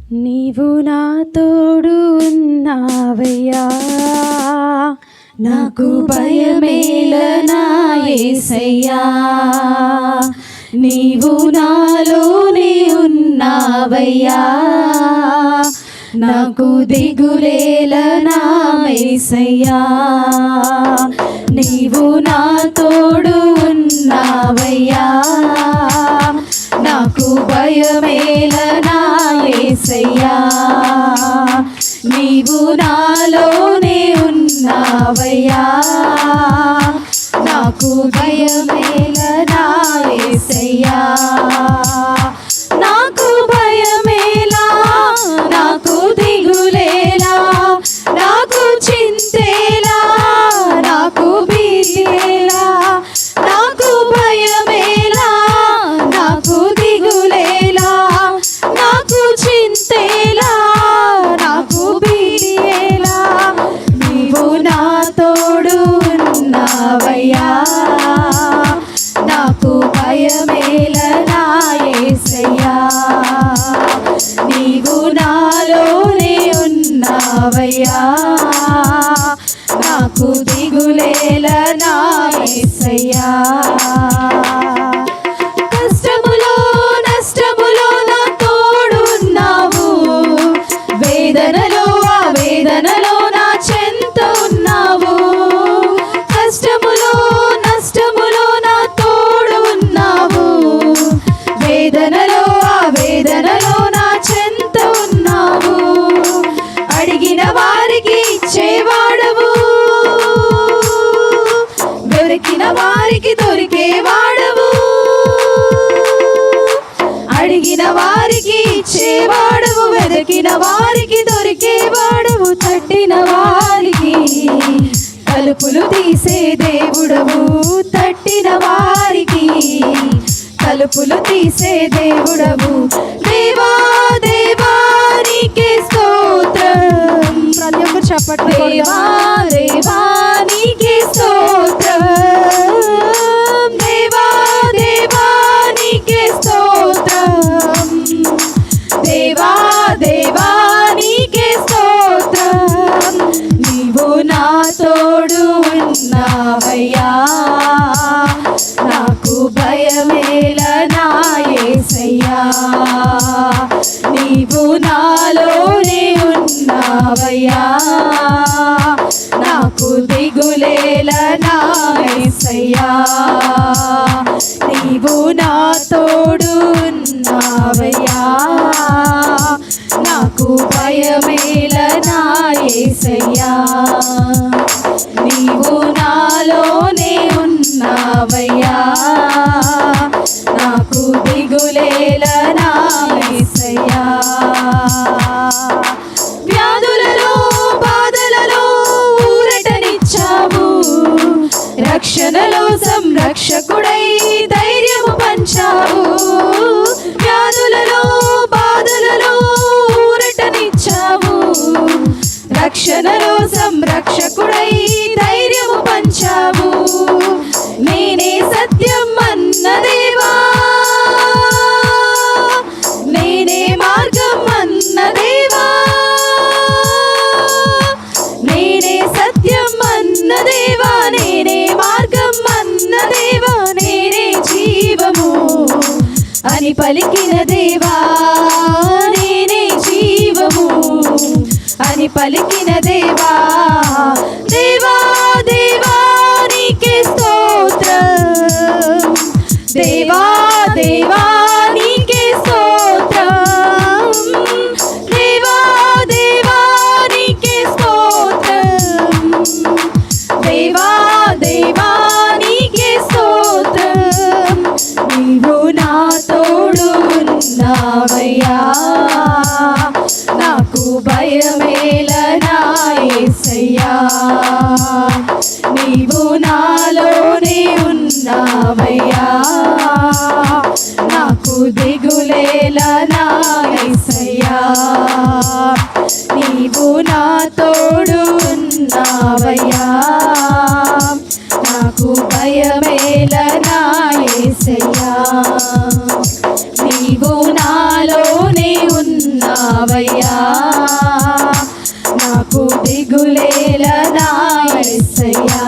నీవు నా తోడు ఉన్నావయ్యా, నాకు భయమేలనా యేసయ్యా. నీవు నాలోనే ఉన్నావయ్యా, నాకు దిగులేలనా యేసయ్యా. నీవు నా తోడు ఉన్నావయ్యా, నాకు భయమేలనా యేసయ్యా. నీవు నాలోనే ఉన్నావయ్యా, నాకు భయమేలనా యేసయ్యా. నాకు భయమేలా, నాకు దిగులేలా, నాకు చింతేలా, నాకు భీతిలా. నాకు భయమేలా, నాకు దిగులేలా, నాకు చింతేలా, నాకు భీతిలా. నీవు నా తోడు ఉన్నావయ్యా, నాకు భయమేలనా యేసయ్యా. నీవు నాలోనే ఉన్నావయ్యా, నాకు దిగులేలనా యేసయ్యా. కష్టములో నష్టములో నా తోడు ఉన్నావు, వేదనలో ఆ వేదనలో నా చెంత ఉన్నావు. కష్టములో నష్టములో నా తోడు ఉన్నావు, వేదనలో ఆ వేదనలో నా చెంత ఉన్నావు. అడిగిన వారికి ఇచ్చేవాడవు, దొరికిన వారికి దొరికేవాడవు. అడిగిన వారికి ఇచ్చేవాడవు, వెదకిన వారికి దొరికేవాడవు. తట్టిన వారికి తలుపులు తీసే దేవుడవు, తట్టిన వారికి తలుపులు తీసే దేవుడవు. దేవా దేవా నీకే స్తోత్రం. ప్రతి ఒక్కరు చెప్పండి. దేవా దేవా నీకే స్తోత్రం, దేవా దేవా నీకే స్తోత్రం, దేవా దేవా నీకే స్తోత్రం. నీవు నా తోడు ఉన్నావయ్యా, నాకు భయమేలనా యేసయ్యా. నీవు నాలోనే ఉన్నావయ్యా, నాకు దిగులేలనా యేసయ్యా. నీవు నా తోడు ఉన్నావయ్యా, నాకు భయమేలనా యేసయ్యా. నీవు నాలోనే ఉన్నావయ్యా, నాకు దిగులేలనా యేసయ్యా. వ్యాధులలో బాధలలో ఊరటనిచ్చావు, రక్షణలో సంరక్షకుడై ధైర్యము పంచావు. వ్యాధులలో బాధలలో ఊరటనిచ్చావు, రక్షణలో సంరక్షకుడై ధైర్యము పంచావు. నేనే సత్యం అన్న దేవా, నేనే మార్గం అన్న దేవా, నేనే సత్యం అన్న దేవా, నేనే మార్గం అన్న దేవా, నేనే జీవము అని పలికిన దేవా, నేనే జీవము అని పలికిన దేవా. దేవా దేవా నీకే స్తోత్రం, దేవా దేవా నీకే స్తోత్రం, దేవా దేవా నీకే స్తోత్రం, దేవా దేవా నీకే స్తోత్రం. నీవు నా తోడు ఉన్నావయ్యా, నాకు భయమేలనా యేసయ్యా. నీవు నాలోనే ఉన్నావయ్యా, నాకు దిగులేలనా యేసయ్యా. నీవు నా తోడు ఉన్నావయ్యా, నాకు భయమేలనా యేసయ్యా. నీవు నాలోనే ఉన్నావయ్యా, ఉన్నావయ్యా నాకు దిగులేల నా యేసయ్యా